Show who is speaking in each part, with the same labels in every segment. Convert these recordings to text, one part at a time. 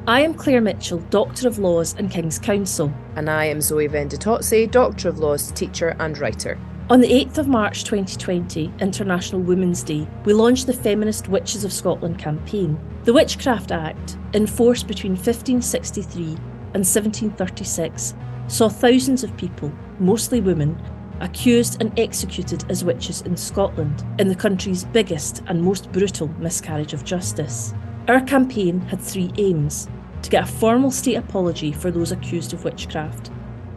Speaker 1: I am Claire Mitchell, Doctor of Laws and King's Counsel.
Speaker 2: And I am Zoe Venditozzi, Doctor of Laws, teacher and writer.
Speaker 1: On the 8th of March 2020, International Women's Day, we launched the Feminist Witches of Scotland campaign. The Witchcraft Act, in force between 1563 and 1736, saw thousands of people, mostly women, accused and executed as witches in Scotland, in the country's biggest and most brutal miscarriage of justice. Our campaign had three aims: to get a formal state apology for those accused of witchcraft,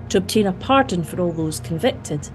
Speaker 1: to obtain a pardon for all those convicted,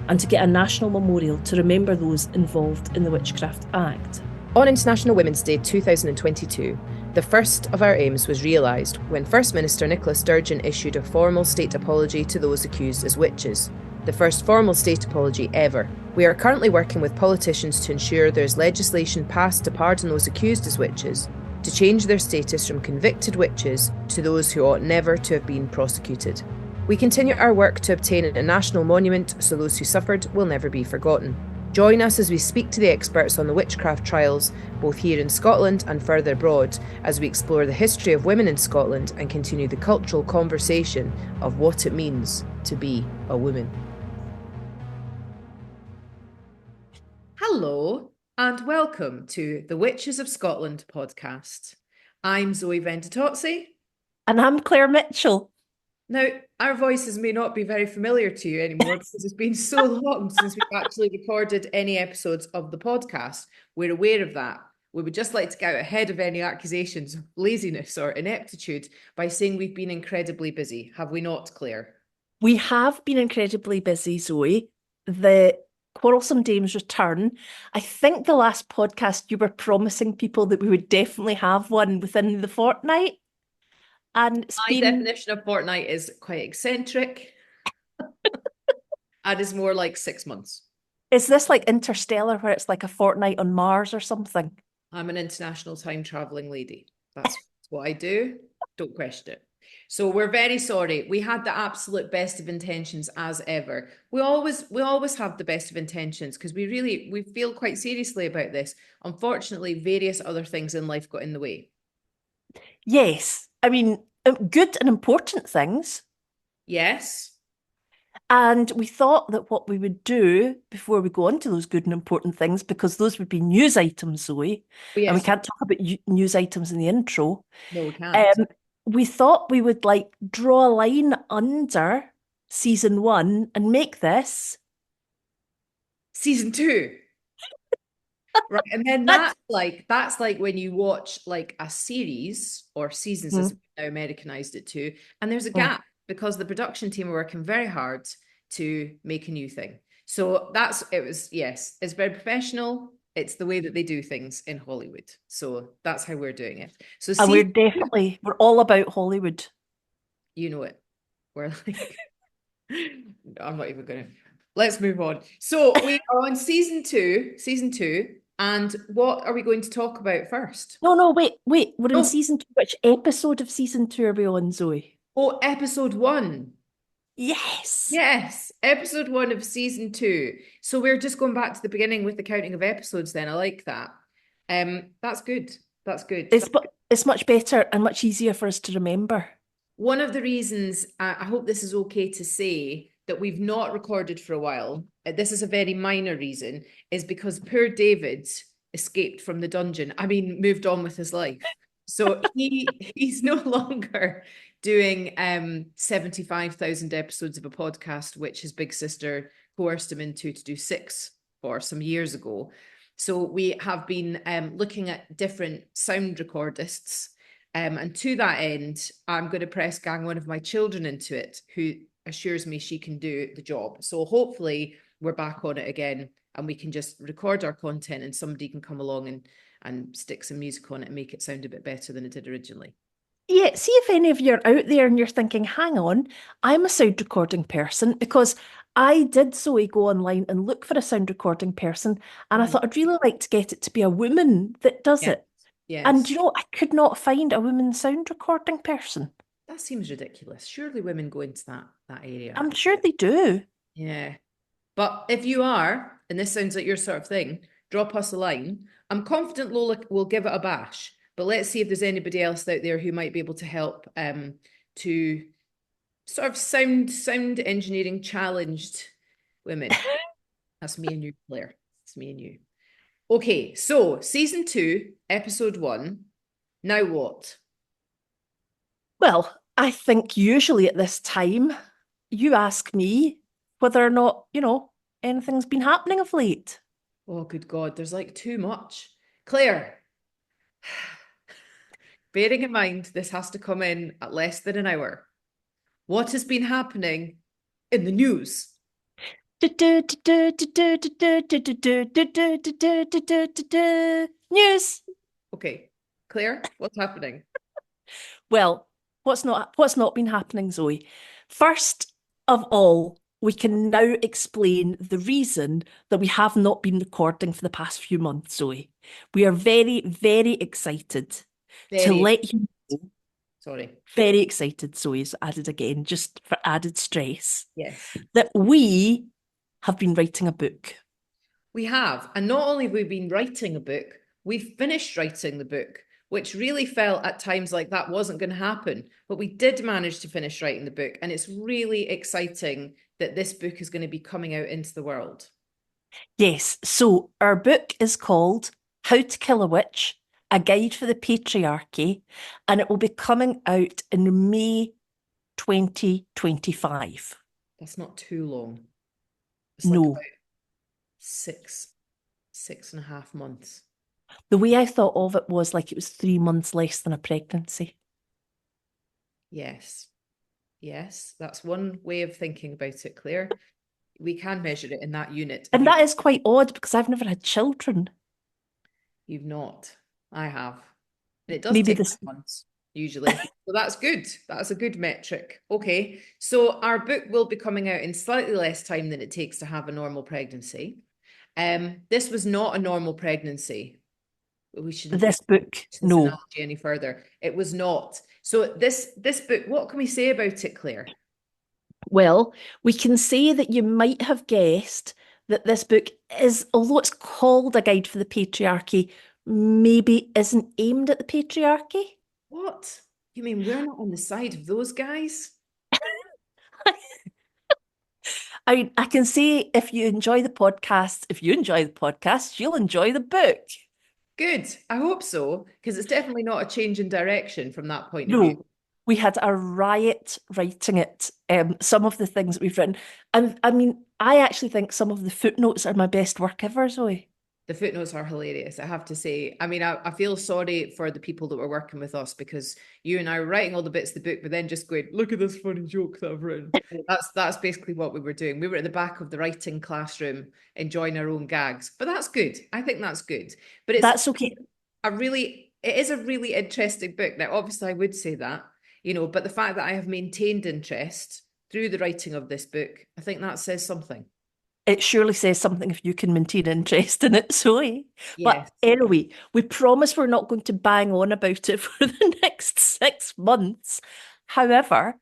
Speaker 1: and to get a national memorial to remember those involved in the Witchcraft Act.
Speaker 2: On International Women's Day 2022, the first of our aims was realised when First Minister Nicola Sturgeon issued a formal state apology to those accused as witches. The first formal state apology ever. We are currently working with politicians to ensure there is legislation passed to pardon those accused as witches, to change their status from convicted witches to those who ought never to have been prosecuted. We continue our work to obtain a national monument so those who suffered will never be forgotten. Join us as we speak to the experts on the witchcraft trials, both here in Scotland and further abroad, as we explore the history of women in Scotland and continue the cultural conversation of what it means to be a woman. Hello and welcome to the Witches of Scotland podcast. I'm Zoe Venditozzi.
Speaker 1: And I'm Claire Mitchell.
Speaker 2: Now, our voices may not be very familiar to you anymore because it's been so long since we've actually recorded any episodes of the podcast. We're aware of that. We would just like to get out ahead of any accusations of laziness or ineptitude by saying we've been incredibly busy. Have we not, Claire?
Speaker 1: We have been incredibly busy, Zoe. The Quarrelsome Dames return. I think the last podcast you were promising people that we would definitely have one within the fortnight. And
Speaker 2: My definition of fortnight is quite eccentric. And is more like 6 months.
Speaker 1: Is this like Interstellar where it's like a fortnight on Mars or something?
Speaker 2: I'm an international time traveling lady. That's what I do. Don't question it. So we're very sorry. We had the absolute best of intentions as ever. We always have the best of intentions because we feel quite seriously about this. Unfortunately, various other things in life got in the way.
Speaker 1: Yes. I mean, good and important things.
Speaker 2: Yes.
Speaker 1: And we thought that what we would do before we go on to those good and important things, because those would be news items, Zoe,
Speaker 2: Yes.
Speaker 1: and we can't talk about news items in the intro.
Speaker 2: No, we can't.
Speaker 1: We thought we would like draw a line under season 1 and make this
Speaker 2: season 2. Right, and then that's like when you watch like a series or seasons, as we've now Americanized it to, and there's a gap because the production team are working very hard to make a new thing. So it's very professional. It's the way that they do things in Hollywood. So that's how we're doing it. So
Speaker 1: and we're all about Hollywood.
Speaker 2: You know it. We're like, I'm not even gonna. Let's move on. So we are on season two. And what are we going to talk about first?
Speaker 1: No, wait. We're in season 2. Which episode of season 2 are we on, Zoe?
Speaker 2: Oh, episode 1.
Speaker 1: Yes.
Speaker 2: Episode 1 of season 2. So we're just going back to the beginning with the counting of episodes then. I like that. That's good.
Speaker 1: It's much better and much easier for us to remember.
Speaker 2: One of the reasons, I hope this is okay to say, that we've not recorded for a while, this is a very minor reason, is because poor David escaped from the dungeon. I mean, moved on with his life. So he's no longer doing 75,000 episodes of a podcast, which his big sister coerced him into to do 6 for some years ago. So we have been looking at different sound recordists. And to that end, I'm going to press gang one of my children into it, who assures me she can do the job. So hopefully we're back on it again and we can just record our content and somebody can come along and stick some music on it and make it sound a bit better than it did originally.
Speaker 1: Yeah, see if any of you are out there and you're thinking, hang on, I'm a sound recording person, because I did, Zoe, go online and look for a sound recording person, and I thought I'd really like to get it to be a woman that does it.
Speaker 2: Yes.
Speaker 1: And I could not find a woman sound recording person.
Speaker 2: That seems ridiculous. Surely women go into that area.
Speaker 1: I'm sure they do.
Speaker 2: Yeah. But if you are, and this sounds like your sort of thing, drop us a line. I'm confident Lola will give it a bash. But let's see if there's anybody else out there who might be able to help to sort of sound engineering challenged women. That's me and you, Claire. It's me and you. Okay, so season 2, episode 1. Now what?
Speaker 1: Well, I think usually at this time, you ask me whether or not, anything's been happening of late.
Speaker 2: Oh, good God, there's like too much. Claire, bearing in mind this has to come in at less than an hour. What has been happening in the news?
Speaker 1: News.
Speaker 2: Okay, Claire, what's happening?
Speaker 1: Well, what's not been happening, Zoe? First of all, we can now explain the reason that we have not been recording for the past few months, Zoe. We are very, very excited to
Speaker 2: Very,
Speaker 1: let you know,
Speaker 2: sorry.
Speaker 1: very excited, Zoe's added again, just for added stress,
Speaker 2: Yes.
Speaker 1: that we have been writing a book.
Speaker 2: We have. And not only have we been writing a book, we've finished writing the book, which really felt at times like that wasn't going to happen. But we did manage to finish writing the book. And it's really exciting that this book is going to be coming out into the world.
Speaker 1: Yes, so our book is called How to Kill a Witch, A Guide for the Patriarchy, and it will be coming out in May 2025.
Speaker 2: That's not too long. It's like
Speaker 1: No,
Speaker 2: about 6.5 months.
Speaker 1: the way I thought of it was like it was 3 months less than a pregnancy.
Speaker 2: Yes. Yes, that's one way of thinking about it, Claire. We can measure it in that unit.
Speaker 1: And that is quite odd because I've never had children.
Speaker 2: You've not. I have. And it does
Speaker 1: Maybe
Speaker 2: take
Speaker 1: this,
Speaker 2: months, usually. So that's good. That's a good metric. Okay. So our book will be coming out in slightly less time than it takes to have a normal pregnancy. This was not a normal pregnancy. We shouldn't
Speaker 1: this book,
Speaker 2: push this
Speaker 1: no.
Speaker 2: analogy any further. It was not. So this book, what can we say about it, Claire?
Speaker 1: Well, we can say that you might have guessed that this book is, although it's called A Guide for the Patriarchy, maybe isn't aimed at the patriarchy.
Speaker 2: What? You mean we're not on the side of those guys?
Speaker 1: I mean, I can say if you enjoy the podcast, you'll enjoy the book.
Speaker 2: Good. I hope so, because it's definitely not a change in direction from that point of view.
Speaker 1: No, we had a riot writing it. Some of the things that we've written, and I mean, I actually think some of the footnotes are my best work ever, Zoe.
Speaker 2: The footnotes are hilarious, I have to say. I mean, I feel sorry for the people that were working with us because you and I were writing all the bits of the book, but then just going, look at this funny joke that I've written. That's basically what we were doing. We were at the back of the writing classroom enjoying our own gags. But that's good. I think that's good. But
Speaker 1: That's okay.
Speaker 2: it is a really interesting book. Now, obviously, I would say that, but the fact that I have maintained interest through the writing of this book, I think that says something.
Speaker 1: It surely says something if you can maintain interest in it, Zoe.
Speaker 2: Yes.
Speaker 1: But anyway, we promise we're not going to bang on about it for the next 6 months. However,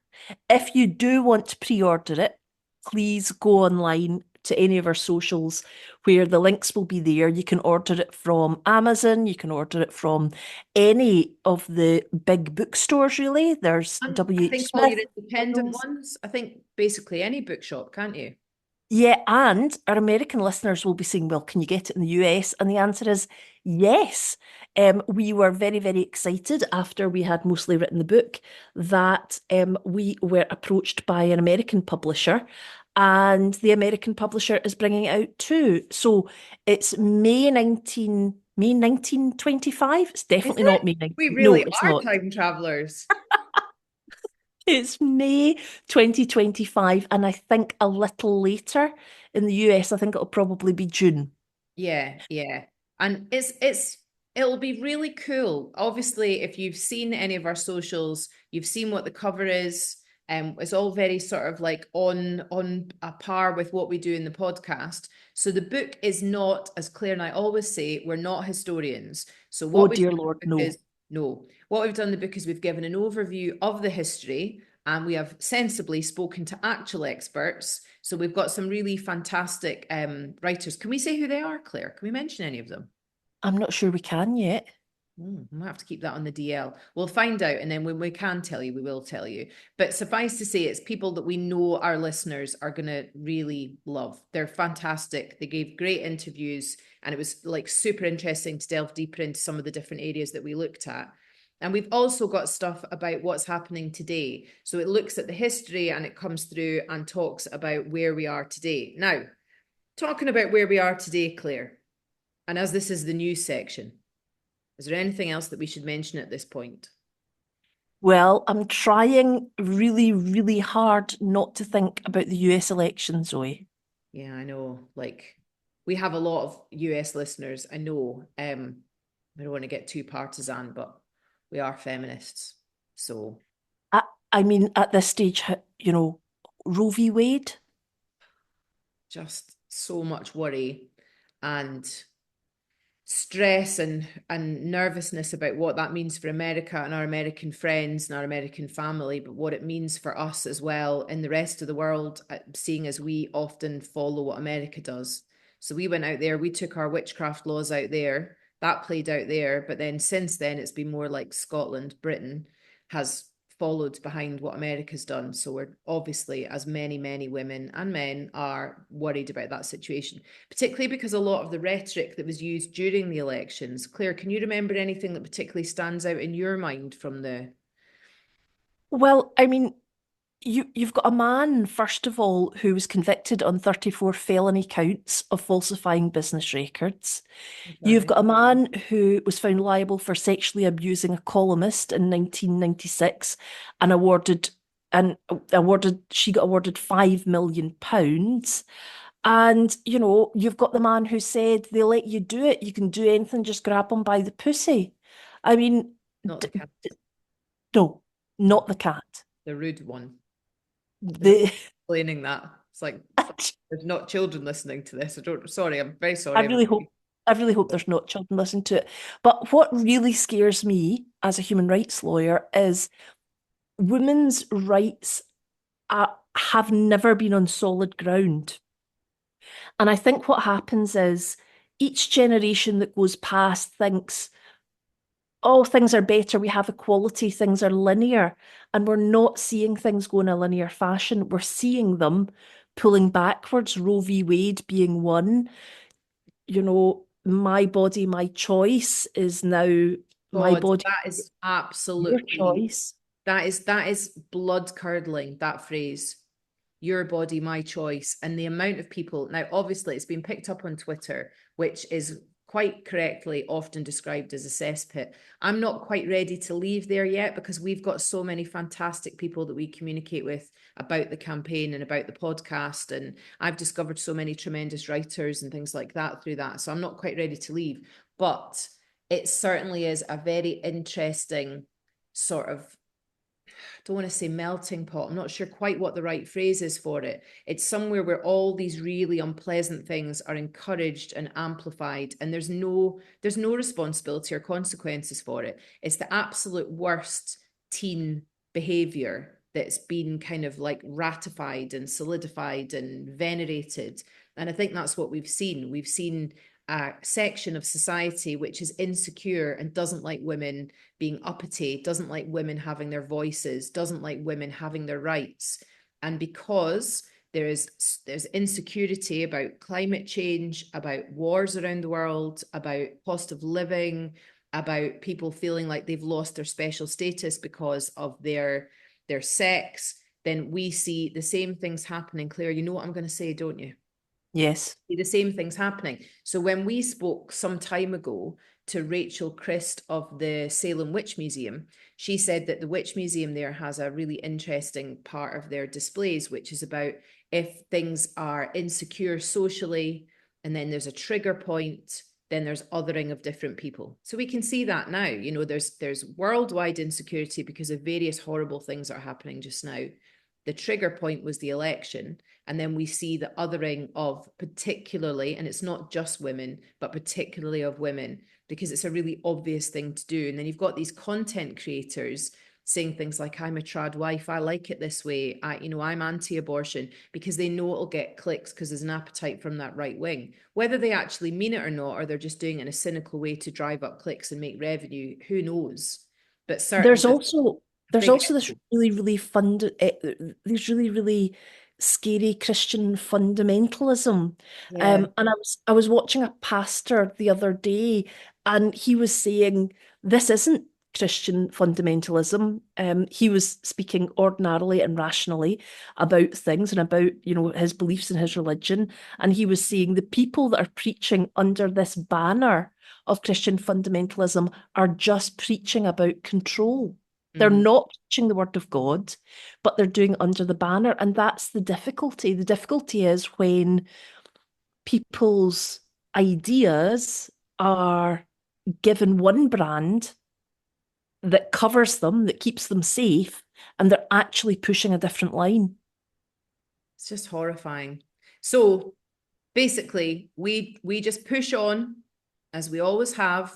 Speaker 1: if you do want to pre-order it, please go online to any of our socials where the links will be there. You can order it from Amazon, you can order it from any of the big bookstores, really. There's
Speaker 2: And I
Speaker 1: W.H.
Speaker 2: think all your
Speaker 1: Smith.
Speaker 2: independent ones, I think basically any bookshop, can't you?
Speaker 1: Yeah, and our American listeners will be saying, well, can you get it in the US? And the answer is yes. We were very, very excited after we had mostly written the book that we were approached by an American publisher, and the American publisher is bringing it out too. So it's May 1925. It's
Speaker 2: Is
Speaker 1: definitely
Speaker 2: it?
Speaker 1: not May
Speaker 2: We
Speaker 1: 19. No,
Speaker 2: really
Speaker 1: it's
Speaker 2: are
Speaker 1: not.
Speaker 2: time travelers.
Speaker 1: It's May 2025, and I think a little later in the US, I think it'll probably be June.
Speaker 2: Yeah, yeah. And it'll be really cool. Obviously, if you've seen any of our socials, you've seen what the cover is. It's all very sort of like on a par with what we do in the podcast. So the book is not, as Claire and I always say, we're not historians. So
Speaker 1: Oh,
Speaker 2: what we've
Speaker 1: dear
Speaker 2: done
Speaker 1: Lord,
Speaker 2: in the book
Speaker 1: no.
Speaker 2: is no. What we've done in the book is we've given an overview of the history and we have sensibly spoken to actual experts. So we've got some really fantastic writers. Can we say who they are, Claire? Can we mention any of them?
Speaker 1: I'm not sure we can yet.
Speaker 2: I might have to keep that on the DL. We'll find out, and then when we can tell you, we will tell you. But suffice to say, it's people that we know our listeners are going to really love. They're fantastic. They gave great interviews, and it was like super interesting to delve deeper into some of the different areas that we looked at. And we've also got stuff about what's happening today. So it looks at the history and it comes through and talks about where we are today. Now, talking about where we are today, Claire, and as this is the news section, is there anything else that we should mention at this point?
Speaker 1: Well, I'm trying really, really hard not to think about the US election, Zoe.
Speaker 2: Yeah, I know. Like, we have a lot of US listeners. I know. I don't want to get too partisan, but we are feminists. So,
Speaker 1: I mean, at this stage, you know, Roe v. Wade.
Speaker 2: just so much worry and stress and nervousness about what that means for America and our American friends and our American family, but what it means for us as well in the rest of the world, seeing as we often follow what America does. So we went out there, we took our witchcraft laws out there, that played out there, but then since then it's been more like Scotland, Britain has followed behind what America's done. So we're obviously, as many women and men are worried about that situation, particularly because a lot of the rhetoric that was used during the elections. Claire, can you remember anything that particularly stands out in your mind from the...
Speaker 1: Well, I mean, you've got a man, first of all, who was convicted on 34 felony counts of falsifying business records. You've got a man who was found liable for sexually abusing a columnist in 1996 and she got awarded £5 million. And, you know, you've got the man who said they let you do it. You can do anything, just grab them by the pussy. I mean,
Speaker 2: Not the cat,
Speaker 1: no, not the cat.
Speaker 2: the rude one.
Speaker 1: The
Speaker 2: Explaining that. It's like, there's not children listening to this. Sorry, I'm very sorry.
Speaker 1: I really hope there's not children listening to it. But what really scares me as a human rights lawyer is women's rights have never been on solid ground. And I think what happens is each generation that goes past thinks, oh, things are better, we have equality, things are linear. And we're not seeing things go in a linear fashion. We're seeing them pulling backwards, Roe v. Wade being one. You know, my body, my choice is now my body,
Speaker 2: that is
Speaker 1: your
Speaker 2: absolutely,
Speaker 1: choice.
Speaker 2: that is blood curdling, that phrase. Your body, my choice. And the amount of people, now obviously it's been picked up on Twitter, which is quite correctly often described as a cesspit. I'm not quite ready to leave there yet because we've got so many fantastic people that we communicate with about the campaign and about the podcast. And I've discovered so many tremendous writers and things like that through that. So I'm not quite ready to leave, but it certainly is a very interesting sort of, I don't want to say melting pot. I'm not sure quite what the right phrase is for it. It's somewhere where all these really unpleasant things are encouraged and amplified, and there's no responsibility or consequences for it. It's the absolute worst teen behavior that's been kind of like ratified and solidified and venerated. And I think that's what we've seen. We've seen a section of society which is insecure and doesn't like women being uppity, doesn't like women having their voices, doesn't like women having their rights. And because there's insecurity about climate change, about wars around the world, about cost of living, about people feeling like they've lost their special status because of their sex, then we see the same things happening. Claire, you know what I'm going to say, don't you?
Speaker 1: Yes.
Speaker 2: The same things happening. So when we spoke some time ago to Rachel Christ of the Salem Witch Museum, she said that the Witch Museum there has a really interesting part of their displays, which is about if things are insecure socially, and then there's a trigger point, then there's othering of different people. So we can see that now. You know, there's worldwide insecurity because of various horrible things that are happening just now. The trigger point was the election. And then we see the othering of particularly, and it's not just women, but particularly of women, because it's a really obvious thing to do. And then you've got these content creators saying things like, I'm a trad wife, I like it this way, I'm anti-abortion, because they know it'll get clicks because there's an appetite from that right wing. Whether they actually mean it or not, or they're just doing it in a cynical way to drive up clicks and make revenue, who knows? But certainly
Speaker 1: There's also there's
Speaker 2: big
Speaker 1: also this these really, really scary Christian fundamentalism.
Speaker 2: yeah.
Speaker 1: And I was watching a pastor the other day, and he was saying this isn't Christian fundamentalism. He was speaking ordinarily and rationally about things and about, his beliefs and his religion. And he was saying the people that are preaching under this banner of Christian fundamentalism are just preaching about control. They're
Speaker 2: Mhm.
Speaker 1: not preaching the word of God, but they're doing it under the banner. And that's the difficulty. The difficulty is when people's ideas are given one brand that covers them, that keeps them safe, and they're actually pushing a different line.
Speaker 2: It's just horrifying. So basically, we just push on as we always have.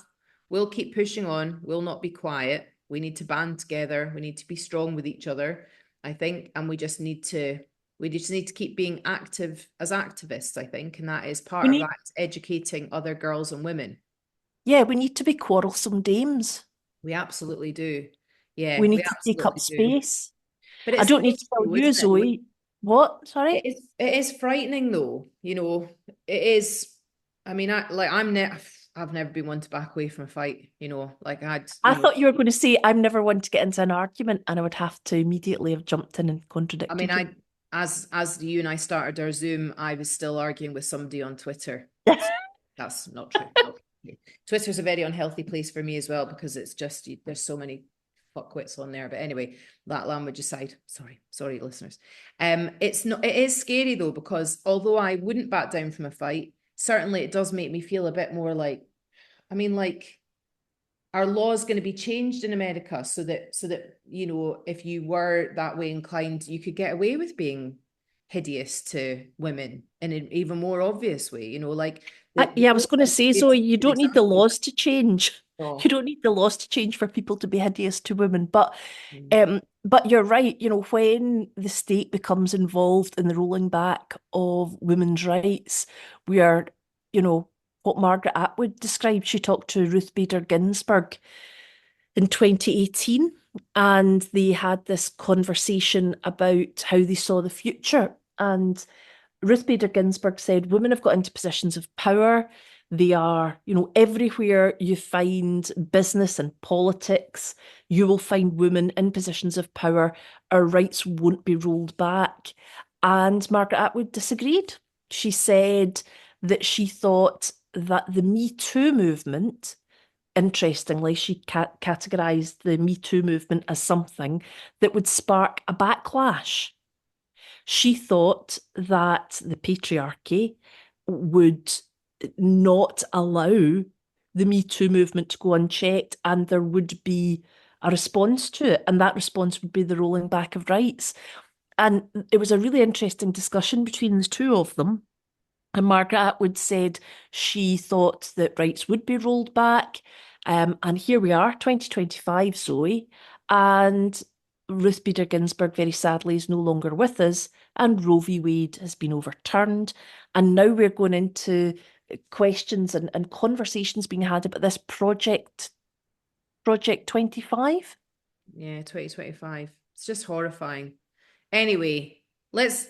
Speaker 2: We'll keep pushing on. We'll not be quiet. We need to band together. We need to be strong with each other, I think, and we just need to keep being active as activists, I think, and that is
Speaker 1: We
Speaker 2: part of
Speaker 1: need,
Speaker 2: that is educating other girls and women.
Speaker 1: yeah, we need to be quarrelsome dames.
Speaker 2: We absolutely do.
Speaker 1: We
Speaker 2: Yeah, we
Speaker 1: need to take up
Speaker 2: absolutely do.
Speaker 1: space.
Speaker 2: But
Speaker 1: I
Speaker 2: it's
Speaker 1: don't need
Speaker 2: scary
Speaker 1: to tell
Speaker 2: though,
Speaker 1: you,
Speaker 2: isn't it?
Speaker 1: Zoe. What?
Speaker 2: It
Speaker 1: Sorry?
Speaker 2: is it is frightening though, it is. I mean, I've never been one to back away from a fight, like I had,
Speaker 1: I thought you were going to say I'm never one to get into an argument, and I would have to immediately have jumped in and
Speaker 2: I mean,
Speaker 1: contradicted you.
Speaker 2: as you and I started our Zoom, I was still arguing with somebody on Twitter. That's not true. Okay. Twitter's a very unhealthy place for me as well because it's just there's so many fuckwits on there. But anyway, that language aside, sorry, listeners. It is scary though because although I wouldn't back down from a fight, certainly it does make me feel a bit more like, I mean, like our law is going to be changed in America so that if you were that way inclined, you could get away with being hideous to women in an even more obvious way. Like the
Speaker 1: Yeah, I was going to say, Zoe, you don't need the
Speaker 2: example.
Speaker 1: laws to change. You
Speaker 2: Oh,
Speaker 1: don't need the laws to change for people to be hideous to women.
Speaker 2: mm,
Speaker 1: But you're right, when the state becomes involved in the rolling back of women's rights, we are, what Margaret Atwood described. She talked to Ruth Bader Ginsburg in 2018, and they had this conversation about how they saw the future. And Ruth Bader Ginsburg said women have got into positions of power. They are, everywhere you find business and politics, you will find women in positions of power. Our rights won't be rolled back. And Margaret Atwood disagreed. She said that she thought that the Me Too movement, interestingly, she categorized the Me Too movement as something that would spark a backlash. She thought that the patriarchy would not allow the Me Too movement to go unchecked, and there would be a response to it, and that response would be the rolling back of rights. And it was a really interesting discussion between the two of them. And Margaret Atwood said she thought that rights would be rolled back. And here we are, 2025, Zoe. And Ruth Bader Ginsburg, very sadly, is no longer with us. And Roe v. Wade has been overturned. And now we're going into questions and conversations being had about this Project 25.
Speaker 2: yeah, 2025. It's just horrifying. Anyway, let's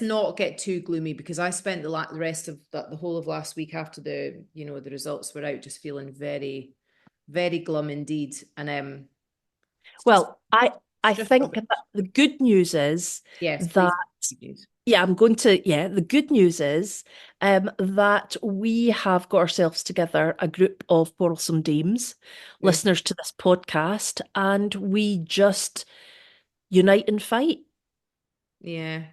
Speaker 2: not get too gloomy because I spent the rest of the whole of last week after the results were out just feeling very, very glum indeed. And it's just
Speaker 1: Well, I
Speaker 2: just
Speaker 1: think
Speaker 2: rubbish.
Speaker 1: that the good news is
Speaker 2: Yes, please.
Speaker 1: that yeah, the good news is that we have got ourselves together a group of quarrelsome dames,
Speaker 2: Good.
Speaker 1: listeners to this podcast, and we just unite and fight.
Speaker 2: Yeah.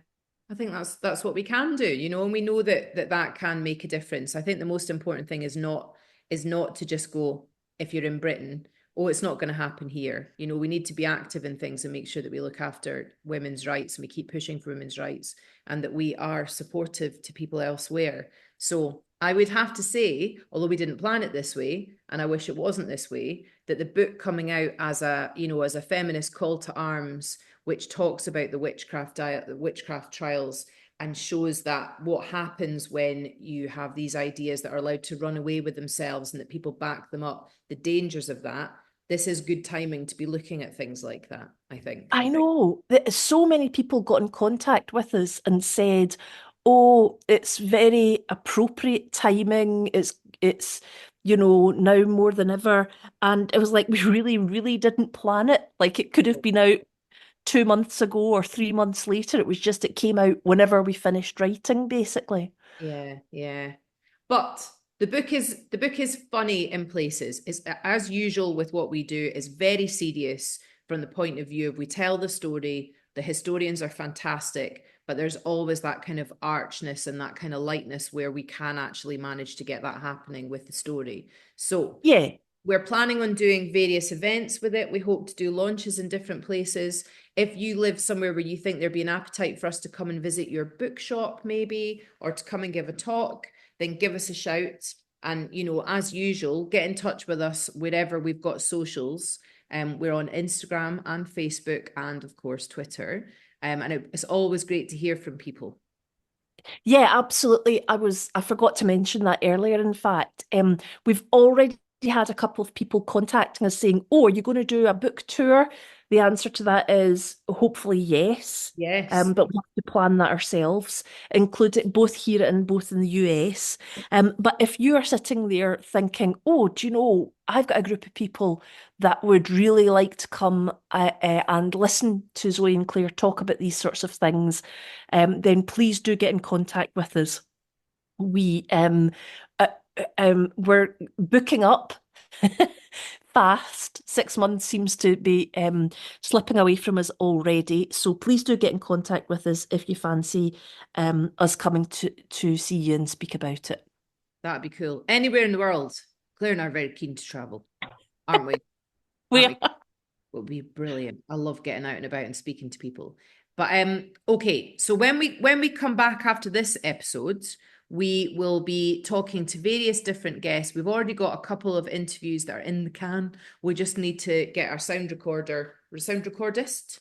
Speaker 2: I think that's what we can do, and we know that can make a difference. I think the most important thing is not to just go, if you're in Britain, oh, it's not going to happen here. We need to be active in things and make sure that we look after women's rights and we keep pushing for women's rights and that we are supportive to people elsewhere. So I would have to say, although we didn't plan it this way, and I wish it wasn't this way, that the book coming out as a, you know, as a feminist call to arms, which talks about the witchcraft trials and shows that what happens when you have these ideas that are allowed to run away with themselves and that people back them up, the dangers of that. This is good timing to be looking at things like that, I think.
Speaker 1: I know that so many people got in contact with us and said, "Oh, it's very appropriate timing. It's now more than ever." And it was like we really, really didn't plan it. Like it could have been out 2 months ago or 3 months later. It was just it came out whenever we finished writing, basically.
Speaker 2: Yeah, yeah. But the book is funny in places. It's, as usual with what we do, is very serious from the point of view of we tell the story, the historians are fantastic, but there's always that kind of archness and that kind of lightness where we can actually manage to get that happening with the story. So
Speaker 1: Yeah.
Speaker 2: we're planning on doing various events with it. We hope to do launches in different places. If you live somewhere where you think there'd be an appetite for us to come and visit your bookshop, maybe, or to come and give a talk, then give us a shout. And, you know, as usual, get in touch with us wherever we've got socials. We're on Instagram and Facebook and, of course, Twitter. And it's always great to hear from people.
Speaker 1: Yeah, absolutely. I forgot to mention that earlier, in fact. We've already had a couple of people contacting us saying, "Oh, are you going to do a book tour?" The answer to that is hopefully yes.
Speaker 2: Yes.
Speaker 1: But we have to plan that ourselves, include it both here and both in the US. But if you are sitting there thinking, "Oh, do you know, I've got a group of people that would really like to come and listen to Zoe and Claire talk about these sorts of things," then please do get in contact with us. We uh, we're booking up fast. 6 months seems to be slipping away from us already. So please do get in contact with us if you fancy us coming to see you and speak about it.
Speaker 2: That'd be cool. Anywhere in the world. Claire and I are very keen to travel, aren't we?
Speaker 1: We
Speaker 2: Aren't
Speaker 1: are.
Speaker 2: we? Would be brilliant. I love getting out and about and speaking to people. But okay, so when we come back after this episode, we will be talking to various different guests. We've already got a couple of interviews that are in the can. We just need to get our sound recorder, or sound recorderist,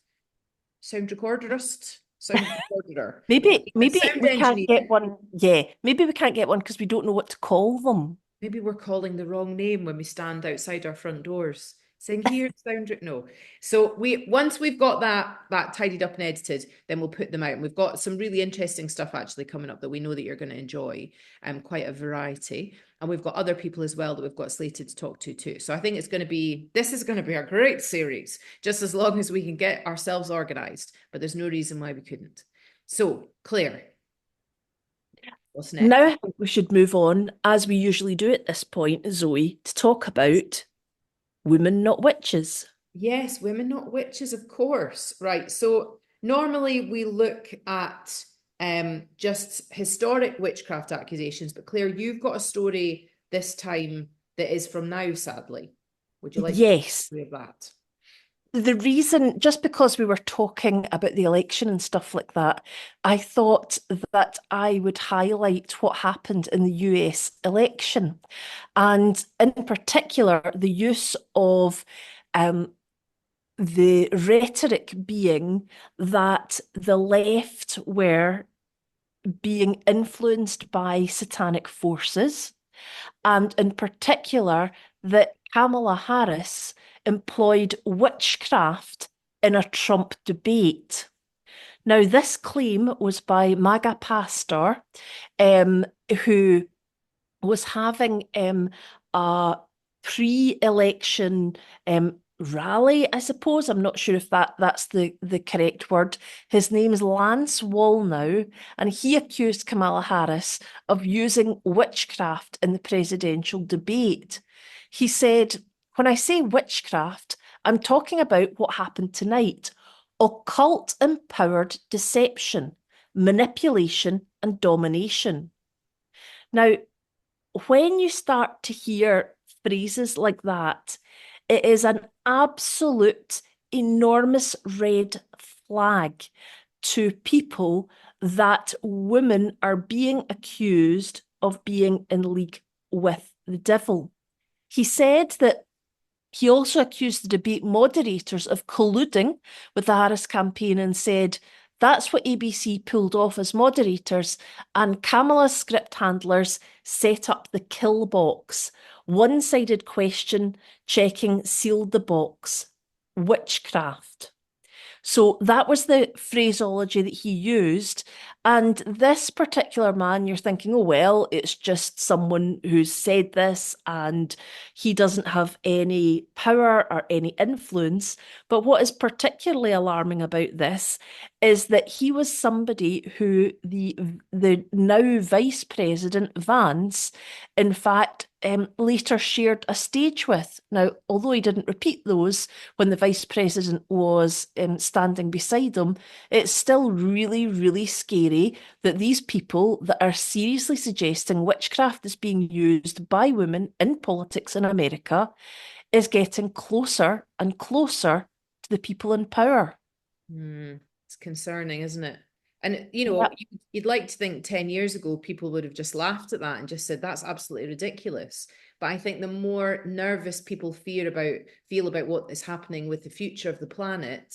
Speaker 2: sound recorderist, sound recorder.
Speaker 1: Maybe
Speaker 2: A
Speaker 1: maybe
Speaker 2: sound
Speaker 1: we can't
Speaker 2: engineer.
Speaker 1: get one. Yeah, maybe we can't get one because we don't know what to call them.
Speaker 2: Maybe we're calling the wrong name when we stand outside our front doors saying here sound no. So once we've got that tidied up and edited, then we'll put them out. And we've got some really interesting stuff actually coming up that we know that you're going to enjoy, quite a variety. And we've got other people as well that we've got slated to talk to too. So I think this is going to be a great series, just as long as we can get ourselves organized. But there's no reason why we couldn't. So Claire, what's next?
Speaker 1: Now I think we should move on, as we usually do at this point, Zoe, to talk about women, not witches.
Speaker 2: Yes, women not witches, of course. Right. So normally we look at just historic witchcraft accusations, but Claire, you've got a story this time that is from now, sadly. Would you like to
Speaker 1: Yes.
Speaker 2: hear that?
Speaker 1: The reason, just because we were talking about the election and stuff like that, I thought that I would highlight what happened in the US election. And in particular, the use of the rhetoric being that the left were being influenced by satanic forces, and in particular, that Kamala Harris employed witchcraft in a Trump debate. Now, this claim was by MAGA pastor, who was having a pre-election rally, I suppose. I'm not sure if that's the correct word. His name's Lance Wallnow, and he accused Kamala Harris of using witchcraft in the presidential debate. He said, "When I say witchcraft, I'm talking about what happened tonight: occult empowered deception, manipulation, and domination." Now, when you start to hear phrases like that, it is an absolute enormous red flag to people that women are being accused of being in league with the devil. He said that He also accused the debate moderators of colluding with the Harris campaign and said that's what ABC pulled off as moderators, and Kamala's script handlers set up the kill box. One-sided question checking sealed the box. Witchcraft. So that was the phraseology that he used. And this particular man, you're thinking, oh, well, it's just someone who's said this and he doesn't have any power or any influence. But what is particularly alarming about this is that he was somebody who the now Vice President Vance, in fact, later shared a stage with. Now, although he didn't repeat those when the Vice President was standing beside him, it's still really, really scary that these people that are seriously suggesting witchcraft is being used by women in politics in America is getting closer and closer to the people in power.
Speaker 2: It's concerning, isn't it? And you know,
Speaker 1: Yep.
Speaker 2: you'd like to think 10 years ago people would have just laughed at that and just said that's absolutely ridiculous. But I think the more nervous people feel about what is happening with the future of the planet,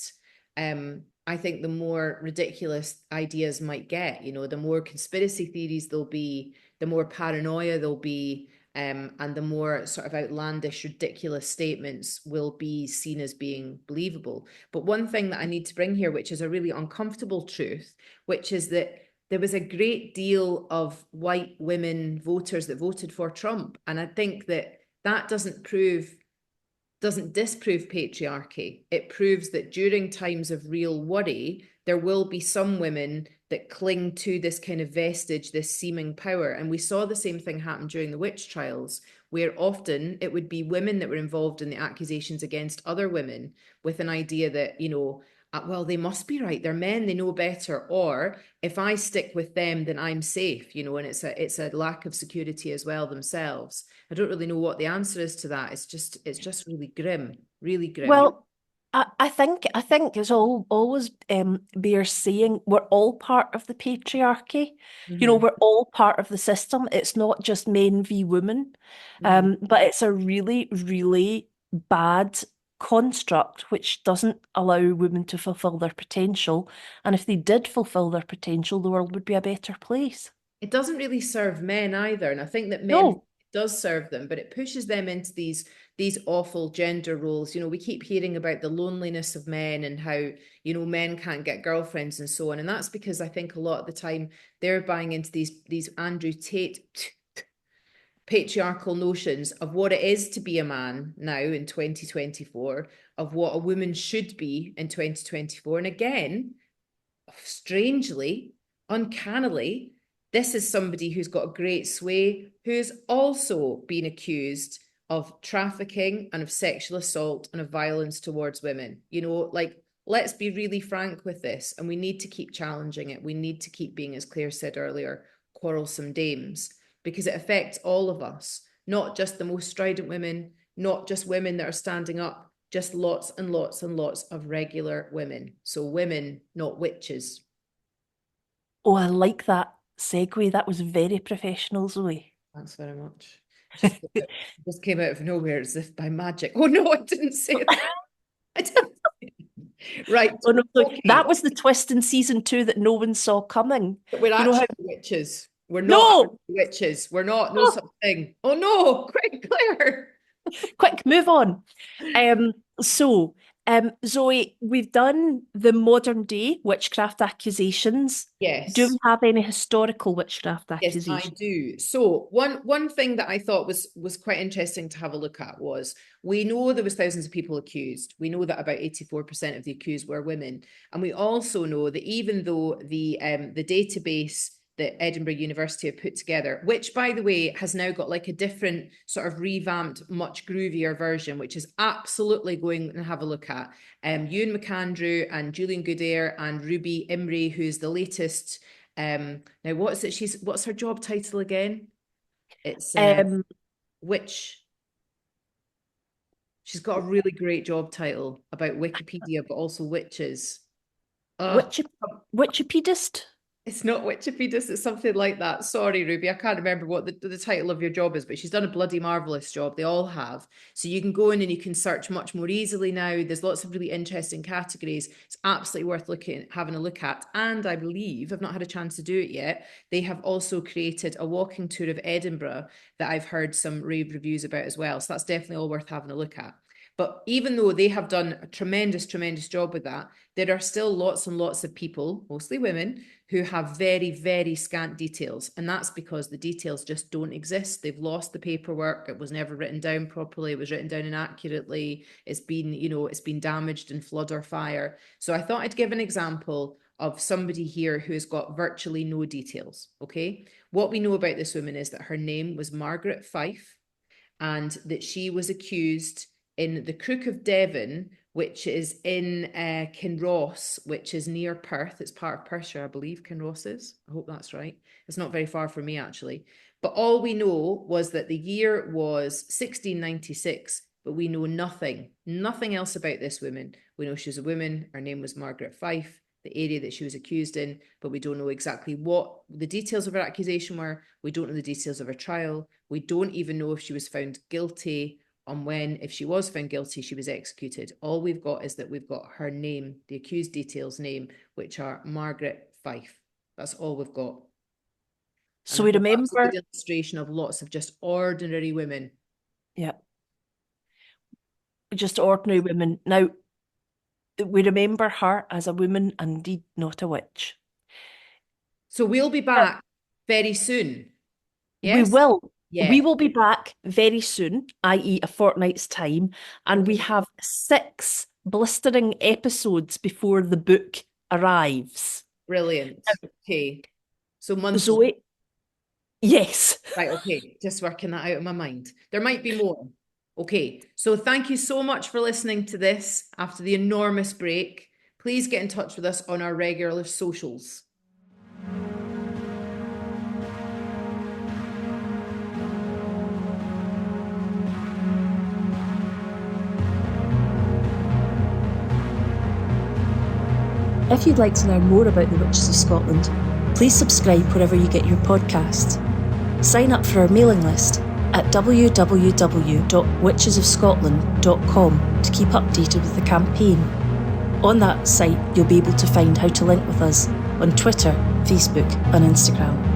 Speaker 2: I think the more ridiculous ideas might get. You know, the more conspiracy theories there'll be, the more paranoia there'll be, and the more sort of outlandish, ridiculous statements will be seen as being believable. But one thing that I need to bring here, which is a really uncomfortable truth, which is that there was a great deal of white women voters that voted for Trump. And I think that that doesn't disprove patriarchy. It proves that during times of real worry, there will be some women that cling to this kind of vestige, this seeming power. And we saw the same thing happen during the witch trials, where often it would be women that were involved in the accusations against other women with an idea that, you know, well, they must be right. They're men, they know better. Or if I stick with them, then I'm safe, you know, and it's a lack of security as well themselves. I don't really know what the answer is to that. It's just really grim, really grim.
Speaker 1: Well, I think it's always bears saying we're all part of the patriarchy. You know,
Speaker 2: Mm-hmm.
Speaker 1: we're all part of the system. It's not just men v women,
Speaker 2: Mm-hmm.
Speaker 1: but it's a really, really bad construct which doesn't allow women to fulfill their potential. And if they did fulfill their potential, the world would be a better place.
Speaker 2: It doesn't really serve men either, and I think that men
Speaker 1: No.
Speaker 2: does serve them, but it pushes them into these awful gender roles. You know, we keep hearing about the loneliness of men and how, you know, men can't get girlfriends and so on, and that's because I think a lot of the time they're buying into these Andrew Tate patriarchal notions of what it is to be a man now in 2024, of what a woman should be in 2024. And again, strangely, uncannily, this is somebody who's got a great sway, who's also been accused of trafficking and of sexual assault and of violence towards women. You know, like, let's be really frank with this, and we need to keep challenging it. We need to keep being, as Claire said earlier, quarrelsome dames, because it affects all of us, not just the most strident women, not just women that are standing up, just lots and lots and lots of regular women. So women, not witches.
Speaker 1: Oh, I like that segue. That was very professional, Zoe.
Speaker 2: Thanks very much. Just came out of nowhere as if by magic. Oh no, I didn't say that. I didn't. Right.
Speaker 1: Oh no, look,
Speaker 2: Okay.
Speaker 1: that was the twist in season two that no one saw coming.
Speaker 2: But we're
Speaker 1: You know how?
Speaker 2: actually witches. We're not
Speaker 1: No!
Speaker 2: actually witches. We're not, no
Speaker 1: Oh,
Speaker 2: such thing. Oh no, quick, Claire.
Speaker 1: quick, move on. Um, so, Zoe, we've done the modern day witchcraft accusations. Do
Speaker 2: Yes.
Speaker 1: we have any historical witchcraft
Speaker 2: Yes, I
Speaker 1: accusations?
Speaker 2: do. So one thing that I thought was quite interesting to have a look at was, we know there was thousands of people accused. We know that about 84% of the accused were women, and we also know that even though the database that Edinburgh University have put together, which by the way has now got like a different sort of revamped, much groovier version, which is absolutely going and have a look at. Ewan McAndrew and Julian Goodare and Ruby Imrie, who's the latest. Now what's it? What's her job title again? It's
Speaker 1: Um,
Speaker 2: which she's got a really great job title about Wikipedia, but also witches. Uh,
Speaker 1: witch, witchipedist?
Speaker 2: It's not Wikipedias, it's something like that. Sorry, Ruby, I can't remember what the title of your job is, but she's done a bloody marvellous job. They all have. So you can go in and you can search much more easily now. There's lots of really interesting categories. It's absolutely worth having a look at. And I believe, I've not had a chance to do it yet, they have also created a walking tour of Edinburgh that I've heard some rave reviews about as well. So that's definitely all worth having a look at. But even though they have done a tremendous, tremendous job with that, there are still lots and lots of people, mostly women, who have very, very scant details. And that's because the details just don't exist. They've lost the paperwork. It was never written down properly. It was written down inaccurately. It's been, it's been damaged in flood or fire. So I thought I'd give an example of somebody here who has got virtually no details, okay? What we know about this woman is that her name was Margaret Fife and that she was accused in the Crook of Devon, which is in Kinross, which is near Perth. It's part of Perthshire, I believe Kinross is. I hope that's right. It's not very far from me, actually. But all we know was that the year was 1696, but we know nothing else about this woman. We know she was a woman. Her name was Margaret Fife, the area that she was accused in, but we don't know exactly what the details of her accusation were. We don't know the details of her trial. We don't even know if she was found guilty on when, if she was found guilty, she was executed. All we've got is that we've got her name, the accused details name, which are Margaret Fife. That's all we've got.
Speaker 1: So we remember...
Speaker 2: That's a good illustration of lots of just ordinary women.
Speaker 1: Yeah. Just ordinary women. Now, we remember her as a woman and indeed not a witch.
Speaker 2: So we'll be back very soon.
Speaker 1: Yes? We will.
Speaker 2: Yeah.
Speaker 1: We will be back very soon, i.e. a fortnight's time, and we have 6 blistering episodes before the book arrives.
Speaker 2: Brilliant. Okay. So months.
Speaker 1: Zoe? Yes.
Speaker 2: Right, okay. Just working that out in my mind. There might be more. Okay. So thank you so much for listening to this after the enormous break. Please get in touch with us on our regular socials.
Speaker 1: If you'd like to know more about the Witches of Scotland, please subscribe wherever you get your podcasts. Sign up for our mailing list at www.witchesofscotland.com to keep updated with the campaign. On that site, you'll be able to find how to link with us on Twitter, Facebook and Instagram.